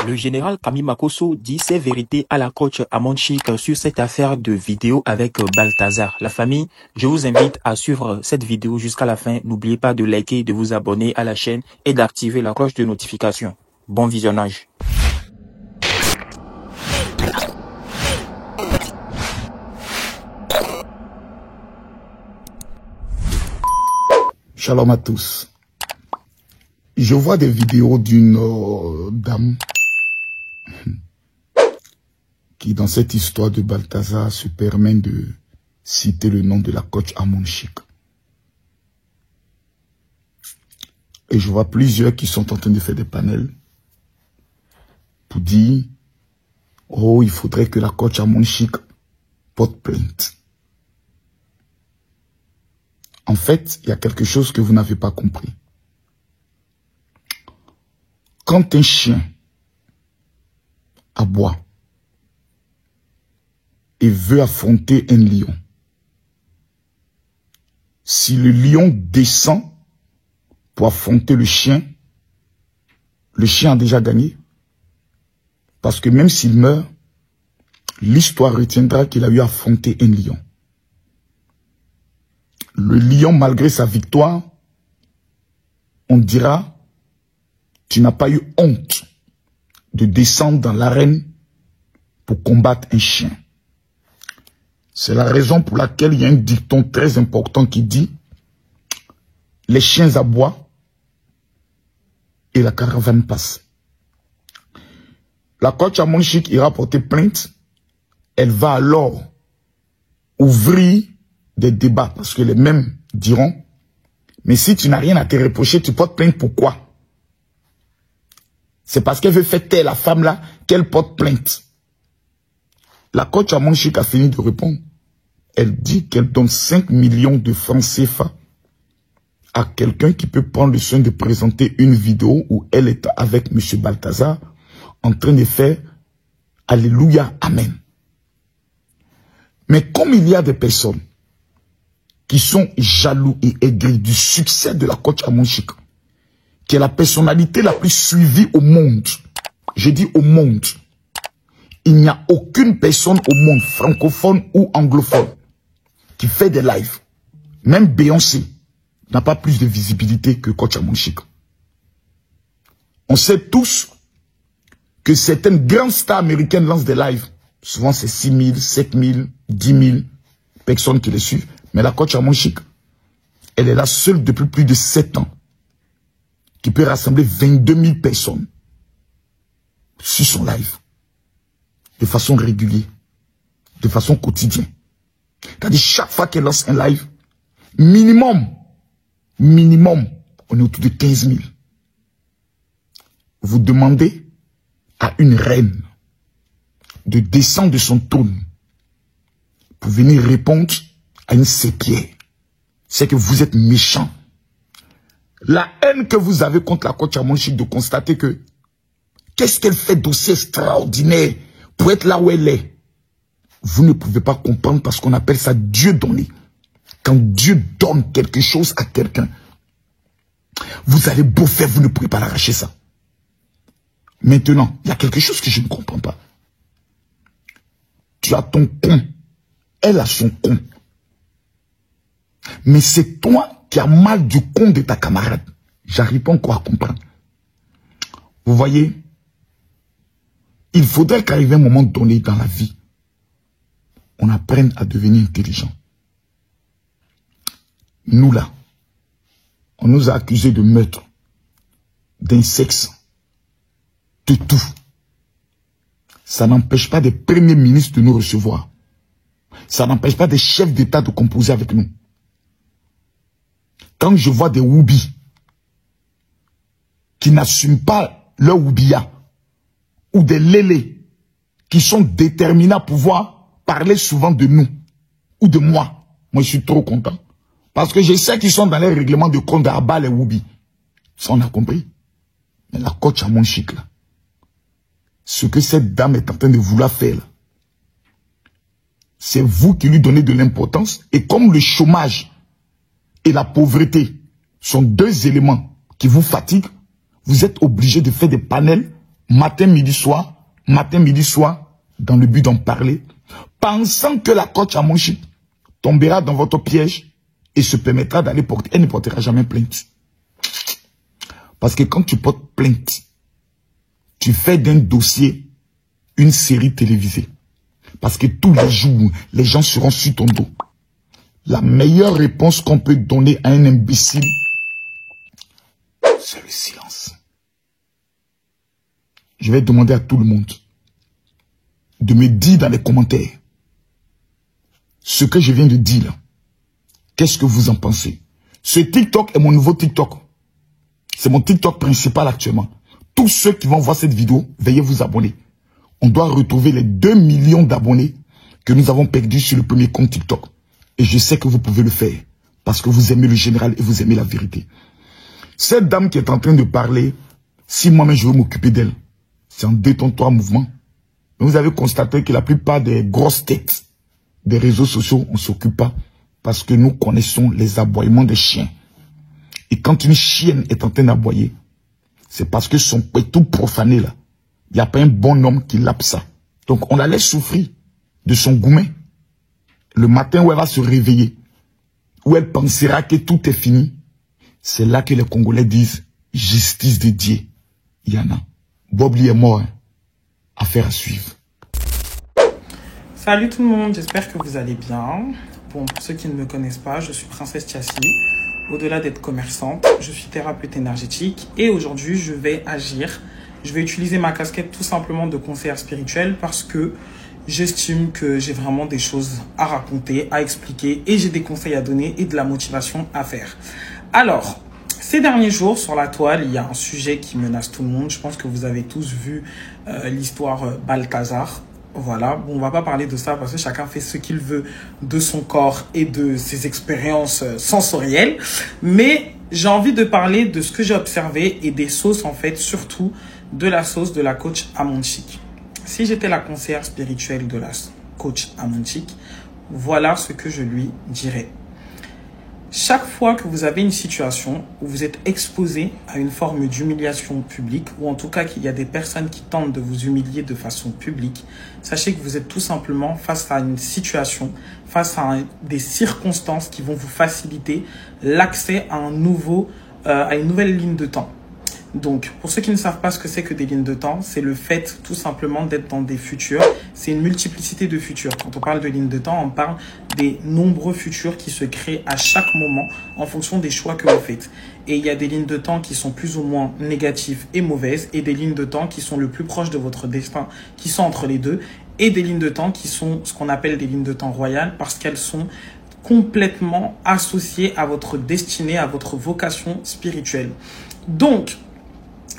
Le général Kami Makosso dit ses vérités à la coach Amonchik sur cette affaire de vidéo avec Balthazar. La famille, je vous invite à suivre cette vidéo jusqu'à la fin. N'oubliez pas de liker, de vous abonner à la chaîne et d'activer la cloche de notification. Bon visionnage. Shalom à tous. Je vois des vidéos d'une dame qui, dans cette histoire de Balthazar, se permet de citer le nom de la coach Amonchik. Et je vois plusieurs qui sont en train de faire des panels pour dire « Oh, il faudrait que la coach Amonchik porte plainte. » En fait, il y a quelque chose que vous n'avez pas compris. Quand un chien aboie et veut affronter un lion, si le lion descend pour affronter le chien a déjà gagné. Parce que même s'il meurt, l'histoire retiendra qu'il a eu à affronter un lion. Le lion, malgré sa victoire, on dira, tu n'as pas eu honte de descendre dans l'arène pour combattre un chien. C'est la raison pour laquelle il y a un dicton très important qui dit, les chiens aboient et la caravane passe. La coach Amonchik ira porter plainte. Elle va alors ouvrir des débats parce que les mêmes diront, mais si tu n'as rien à te reprocher, tu portes plainte pourquoi? C'est parce qu'elle veut faire taire la femme-là qu'elle porte plainte. La coach Amonchik a fini de répondre. Elle dit qu'elle donne 5 millions de francs CFA à quelqu'un qui peut prendre le soin de présenter une vidéo où elle est avec M. Balthazar en train de faire Alléluia, Amen. Mais comme il y a des personnes qui sont jaloux et aigris du succès de la coach Amonchik, qui est la personnalité la plus suivie au monde. Je dis au monde. Il n'y a aucune personne au monde, francophone ou anglophone, qui fait des lives. Même Beyoncé n'a pas plus de visibilité que coach Amonchik. On sait tous que certaines grandes stars américaines lancent des lives. Souvent c'est 6 000, 7 000, 10 000 personnes qui les suivent. Mais la coach Amonchik, elle est la seule depuis plus de 7 ans qui peut rassembler 22 000 personnes sur son live, de façon régulière, de façon quotidienne. C'est-à-dire chaque fois qu'elle lance un live, minimum, on est autour de 15 000. Vous demandez à une reine de descendre de son trône pour venir répondre à une sépière. C'est que vous êtes méchant. La haine que vous avez contre la coach Amonchik de constater que qu'est-ce qu'elle fait d'aussi extraordinaire pour être là où elle est. Vous ne pouvez pas comprendre parce qu'on appelle ça Dieu donné. Quand Dieu donne quelque chose à quelqu'un, vous allez beau faire, vous ne pouvez pas l'arracher ça. Maintenant, il y a quelque chose que je ne comprends pas. Tu as ton con, elle a son con. Mais c'est toi qui as mal du con de ta camarade. J'arrive pas encore à comprendre. Vous voyez, il faudrait qu'arrive un moment donné dans la vie, on apprenne à devenir intelligent. Nous là, on nous a accusés de meurtre, d'insexe, de tout. Ça n'empêche pas des premiers ministres de nous recevoir. Ça n'empêche pas des chefs d'État de composer avec nous. Quand je vois des Woubi qui n'assument pas leur Woubia, ou des Lélé qui sont déterminés à pouvoir parler souvent de nous, ou de moi, je suis trop content. Parce que je sais qu'ils sont dans les règlements de compte à bas les Woubi. Ça, on a compris. Mais la coach Amonchik, là, ce que cette dame est en train de vouloir faire, là, c'est vous qui lui donnez de l'importance. Et comme le chômage et la pauvreté sont deux éléments qui vous fatiguent, vous êtes obligé de faire des panels matin, midi, soir, dans le but d'en parler, pensant que la coach Amonchi tombera dans votre piège et se permettra d'aller porter. Elle ne portera jamais plainte. Parce que quand tu portes plainte, tu fais d'un dossier une série télévisée. Parce que tous les jours, les gens seront sur ton dos. La meilleure réponse qu'on peut donner à un imbécile, c'est le silence. Je vais demander à tout le monde de me dire dans les commentaires ce que je viens de dire là. Qu'est-ce que vous en pensez? Ce TikTok est mon nouveau TikTok. C'est mon TikTok principal actuellement. Tous ceux qui vont voir cette vidéo, veuillez vous abonner. On doit retrouver les 2 millions d'abonnés que nous avons perdus sur le premier compte TikTok. Et je sais que vous pouvez le faire. Parce que vous aimez le général et vous aimez la vérité. Cette dame qui est en train de parler, si moi-même je veux m'occuper d'elle, c'est en 2-3 mouvements. Mais vous avez constaté que la plupart des grosses têtes des réseaux sociaux, on ne s'occupe pas. Parce que nous connaissons les aboiements des chiens. Et quand une chienne est en train d'aboyer, c'est parce que son pétou profané là, il n'y a pas un bon homme qui lappe ça. Donc on la laisse souffrir de son goumet. Le matin où elle va se réveiller, où elle pensera que tout est fini, c'est là que les Congolais disent justice de Dieu. Il y en a. Bobli est mort. Hein. Affaire à suivre. Salut tout le monde, j'espère que vous allez bien. Bon, pour ceux qui ne me connaissent pas, je suis Princesse Tiassi. Au-delà d'être commerçante, je suis thérapeute énergétique et aujourd'hui, je vais agir. Je vais utiliser ma casquette tout simplement de conseillère spirituel parce que j'estime que j'ai vraiment des choses à raconter, à expliquer et j'ai des conseils à donner et de la motivation à faire. Alors, ces derniers jours, sur la toile, il y a un sujet qui menace tout le monde. Je pense que vous avez tous vu l'histoire Balthazar. Voilà, bon, on va pas parler de ça parce que chacun fait ce qu'il veut de son corps et de ses expériences sensorielles. Mais j'ai envie de parler de ce que j'ai observé et des sauces en fait, surtout de la sauce de la coach Amonchik. Si j'étais la conseillère spirituelle de la coach Amonchik, voilà ce que je lui dirais. Chaque fois que vous avez une situation où vous êtes exposé à une forme d'humiliation publique, ou en tout cas qu'il y a des personnes qui tentent de vous humilier de façon publique, sachez que vous êtes tout simplement face à une situation, face à des circonstances qui vont vous faciliter l'accès à une nouvelle ligne de temps. Donc, pour ceux qui ne savent pas ce que c'est que des lignes de temps, c'est le fait tout simplement d'être dans des futurs. C'est une multiplicité de futurs. Quand on parle de lignes de temps, on parle des nombreux futurs qui se créent à chaque moment en fonction des choix que vous faites. Et il y a des lignes de temps qui sont plus ou moins négatives et mauvaises et des lignes de temps qui sont le plus proches de votre destin, qui sont entre les deux, et des lignes de temps qui sont ce qu'on appelle des lignes de temps royales parce qu'elles sont complètement associées à votre destinée, à votre vocation spirituelle. Donc,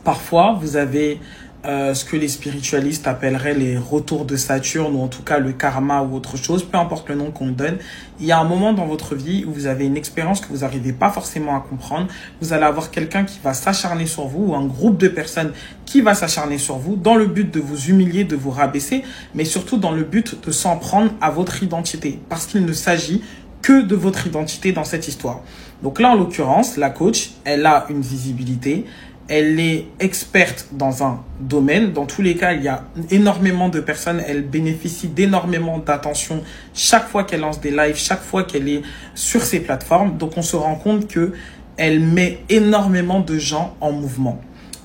parfois, vous avez ce que les spiritualistes appelleraient les retours de Saturne ou en tout cas le karma ou autre chose, peu importe le nom qu'on donne. Il y a un moment dans votre vie où vous avez une expérience que vous n'arrivez pas forcément à comprendre. Vous allez avoir quelqu'un qui va s'acharner sur vous ou un groupe de personnes qui va s'acharner sur vous dans le but de vous humilier, de vous rabaisser, mais surtout dans le but de s'en prendre à votre identité parce qu'il ne s'agit que de votre identité dans cette histoire. Donc là, en l'occurrence, la coach, elle a une visibilité. Elle est experte dans un domaine. Dans tous les cas, il y a énormément de personnes. Elle bénéficie d'énormément d'attention chaque fois qu'elle lance des lives, chaque fois qu'elle est sur ces plateformes. Donc, on se rend compte que elle met énormément de gens en mouvement.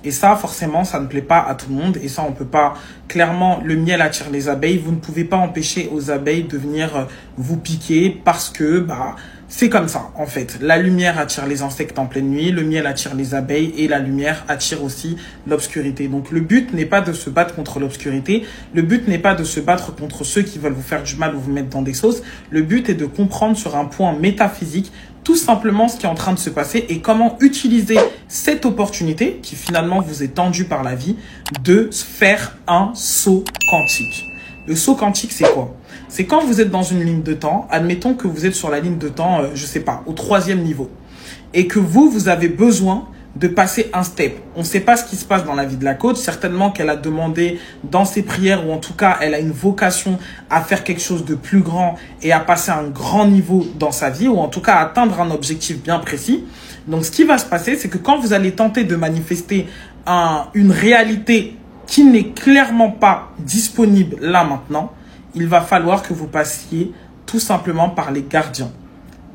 Et ça, forcément, ça ne plaît pas à tout le monde. Et ça, on peut pas... Clairement, le miel attire les abeilles. Vous ne pouvez pas empêcher aux abeilles de venir vous piquer parce que... c'est comme ça, en fait. La lumière attire les insectes en pleine nuit, le miel attire les abeilles et la lumière attire aussi l'obscurité. Donc, le but n'est pas de se battre contre l'obscurité. Le but n'est pas de se battre contre ceux qui veulent vous faire du mal ou vous mettre dans des sauces. Le but est de comprendre sur un point métaphysique tout simplement ce qui est en train de se passer et comment utiliser cette opportunité qui finalement vous est tendue par la vie de faire un saut quantique. Le saut quantique, c'est quoi? C'est quand vous êtes dans une ligne de temps, admettons que vous êtes sur la ligne de temps, je sais pas, au 3e niveau, et que vous avez besoin de passer un step. On ne sait pas ce qui se passe dans la vie de la coach, certainement qu'elle a demandé dans ses prières, ou en tout cas, elle a une vocation à faire quelque chose de plus grand et à passer un grand niveau dans sa vie, ou en tout cas à atteindre un objectif bien précis. Donc, ce qui va se passer, c'est que quand vous allez tenter de manifester une réalité qui n'est clairement pas disponible là maintenant, il va falloir que vous passiez tout simplement par les gardiens.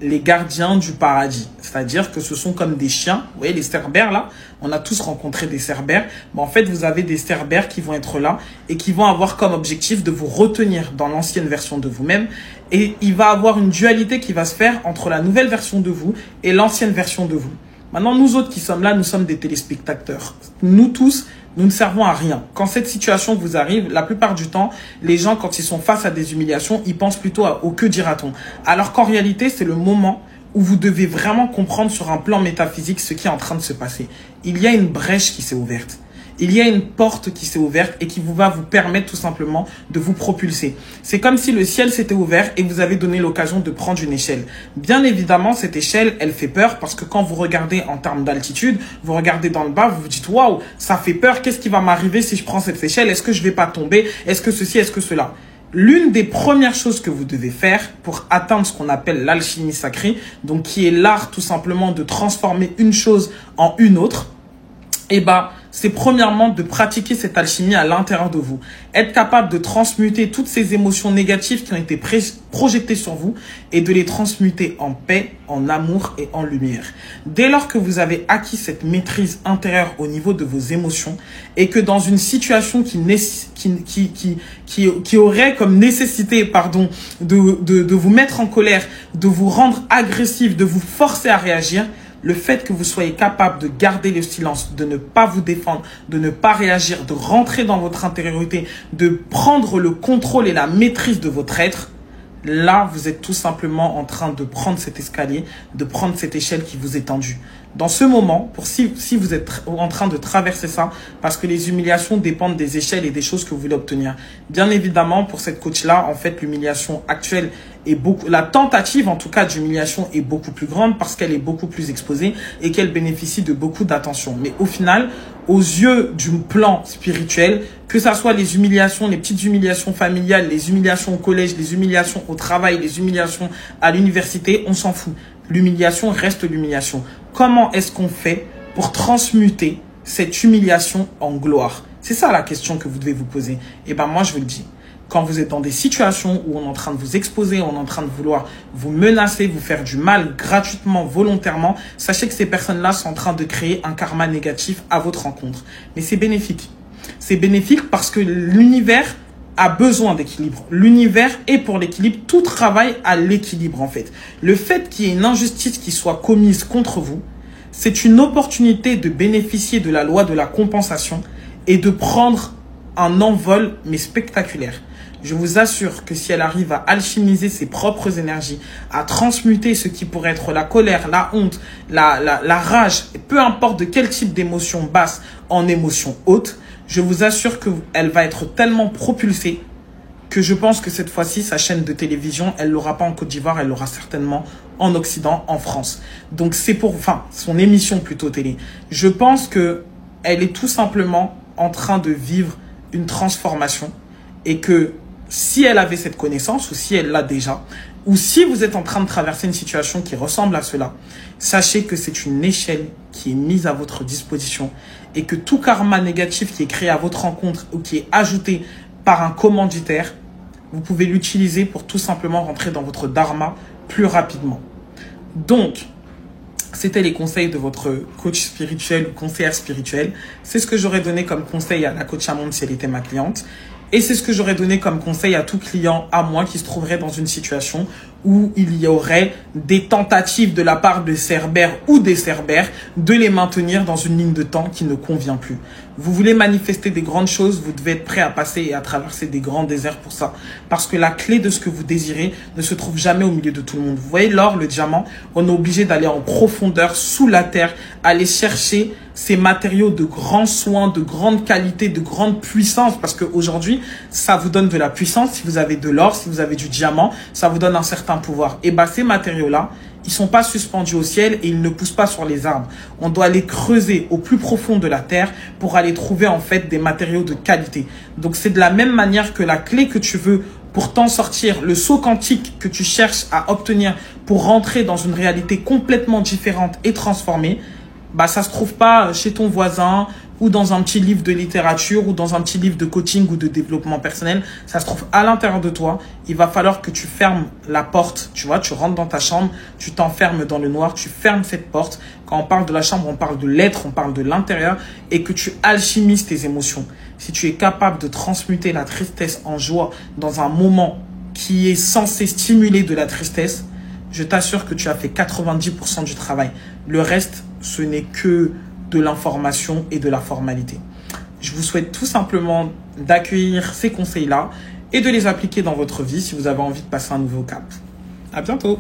Les gardiens du paradis. C'est-à-dire que ce sont comme des chiens. Vous voyez les cerbères là? On a tous rencontré des cerbères. Mais en fait, vous avez des cerbères qui vont être là et qui vont avoir comme objectif de vous retenir dans l'ancienne version de vous-même. Et il va avoir une dualité qui va se faire entre la nouvelle version de vous et l'ancienne version de vous. Maintenant, nous autres qui sommes là, nous sommes des téléspectateurs. Nous tous, nous ne servons à rien. Quand cette situation vous arrive, la plupart du temps, les gens, quand ils sont face à des humiliations, ils pensent plutôt au que dira-t-on. Alors qu'en réalité, c'est le moment où vous devez vraiment comprendre sur un plan métaphysique ce qui est en train de se passer. Il y a une brèche qui s'est ouverte. Il y a une porte qui s'est ouverte et qui va vous permettre tout simplement de vous propulser. C'est comme si le ciel s'était ouvert et vous avez donné l'occasion de prendre une échelle. Bien évidemment, cette échelle, elle fait peur parce que quand vous regardez en termes d'altitude, vous regardez dans le bas, vous vous dites « Waouh, ça fait peur, qu'est-ce qui va m'arriver si je prends cette échelle? Est-ce que je vais pas tomber? Est-ce que ceci, est-ce que cela ?» L'une des premières choses que vous devez faire pour atteindre ce qu'on appelle l'alchimie sacrée, donc qui est l'art tout simplement de transformer une chose en une autre, c'est premièrement de pratiquer cette alchimie à l'intérieur de vous. Être capable de transmuter toutes ces émotions négatives qui ont été projetées sur vous et de les transmuter en paix, en amour et en lumière. Dès lors que vous avez acquis cette maîtrise intérieure au niveau de vos émotions et que dans une situation qui aurait comme nécessité de vous mettre en colère, de vous rendre agressif, de vous forcer à réagir, le fait que vous soyez capable de garder le silence, de ne pas vous défendre, de ne pas réagir, de rentrer dans votre intériorité, de prendre le contrôle et la maîtrise de votre être, là, vous êtes tout simplement en train de prendre cet escalier, de prendre cette échelle qui vous est tendue. Dans ce moment, si vous êtes en train de traverser ça, parce que les humiliations dépendent des échelles et des choses que vous voulez obtenir. Bien évidemment, pour cette coach-là, en fait, l'humiliation actuelle est la tentative, en tout cas, d'humiliation est beaucoup plus grande parce qu'elle est beaucoup plus exposée et qu'elle bénéficie de beaucoup d'attention. Mais au final, aux yeux du plan spirituel, que ça soit les humiliations, les petites humiliations familiales, les humiliations au collège, les humiliations au travail, les humiliations à l'université, on s'en fout. L'humiliation reste l'humiliation. Comment est-ce qu'on fait pour transmuter cette humiliation en gloire? C'est ça la question que vous devez vous poser. Et moi, je vous le dis. Quand vous êtes dans des situations où on est en train de vous exposer, on est en train de vouloir vous menacer, vous faire du mal gratuitement, volontairement, sachez que ces personnes-là sont en train de créer un karma négatif à votre rencontre. Mais c'est bénéfique. C'est bénéfique parce que l'univers a besoin d'équilibre. L'univers est pour l'équilibre. Tout travaille à l'équilibre en fait. Le fait qu'il y ait une injustice qui soit commise contre vous, c'est une opportunité de bénéficier de la loi de la compensation et de prendre un envol mais spectaculaire. Je vous assure que si elle arrive à alchimiser ses propres énergies, à transmuter ce qui pourrait être la colère, la honte, la rage, peu importe de quel type d'émotion basse en émotion haute, je vous assure qu'elle va être tellement propulsée que je pense que cette fois-ci, sa chaîne de télévision, elle ne l'aura pas en Côte d'Ivoire, elle l'aura certainement en Occident, en France. Donc c'est son émission plutôt télé. Je pense qu'elle est tout simplement en train de vivre une transformation et que si elle avait cette connaissance ou si elle l'a déjà, ou si vous êtes en train de traverser une situation qui ressemble à cela, sachez que c'est une échelle qui est mise à votre disposition et que tout karma négatif qui est créé à votre rencontre ou qui est ajouté par un commanditaire, vous pouvez l'utiliser pour tout simplement rentrer dans votre dharma plus rapidement. Donc, c'était les conseils de votre coach spirituel ou conseillère spirituelle. C'est ce que j'aurais donné comme conseil à la coach Amonde si elle était ma cliente. Et c'est ce que j'aurais donné comme conseil à tout client à moi qui se trouverait dans une situation où il y aurait des tentatives de la part de Cerbères ou des Cerbères de les maintenir dans une ligne de temps qui ne convient plus. Vous voulez manifester des grandes choses, vous devez être prêt à passer et à traverser des grands déserts pour ça. Parce que la clé de ce que vous désirez ne se trouve jamais au milieu de tout le monde. Vous voyez l'or, le diamant, on est obligé d'aller en profondeur, sous la terre, aller chercher ces matériaux de grands soins, de grande qualité, de grande puissance. Parce qu'aujourd'hui, ça vous donne de la puissance. Si vous avez de l'or, si vous avez du diamant, ça vous donne un certain pouvoir. Et ces matériaux-là, ils ne sont pas suspendus au ciel et ils ne poussent pas sur les arbres. On doit les creuser au plus profond de la terre pour aller trouver en fait des matériaux de qualité. Donc c'est de la même manière que la clé que tu veux pour t'en sortir, le saut quantique que tu cherches à obtenir pour rentrer dans une réalité complètement différente et transformée, ça se trouve pas chez ton voisin ou dans un petit livre de littérature ou dans un petit livre de coaching ou de développement personnel. Ça se trouve à l'intérieur de toi. Il va falloir que tu fermes la porte. Tu vois, tu rentres dans ta chambre, tu t'enfermes dans le noir, tu fermes cette porte. Quand on parle de la chambre, on parle de l'être, on parle de l'intérieur et que tu alchimises tes émotions. Si tu es capable de transmuter la tristesse en joie dans un moment qui est censé stimuler de la tristesse, je t'assure que tu as fait 90% du travail. Le reste, ce n'est que de l'information et de la formalité. Je vous souhaite tout simplement d'accueillir ces conseils-là et de les appliquer dans votre vie si vous avez envie de passer un nouveau cap. À bientôt.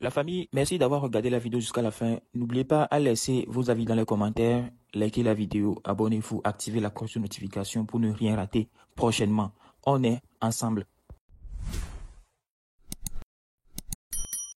La famille, merci d'avoir regardé la vidéo jusqu'à la fin. N'oubliez pas à laisser vos avis dans les commentaires, likez la vidéo, abonnez-vous, activez la cloche de notification pour ne rien rater prochainement. On est ensemble.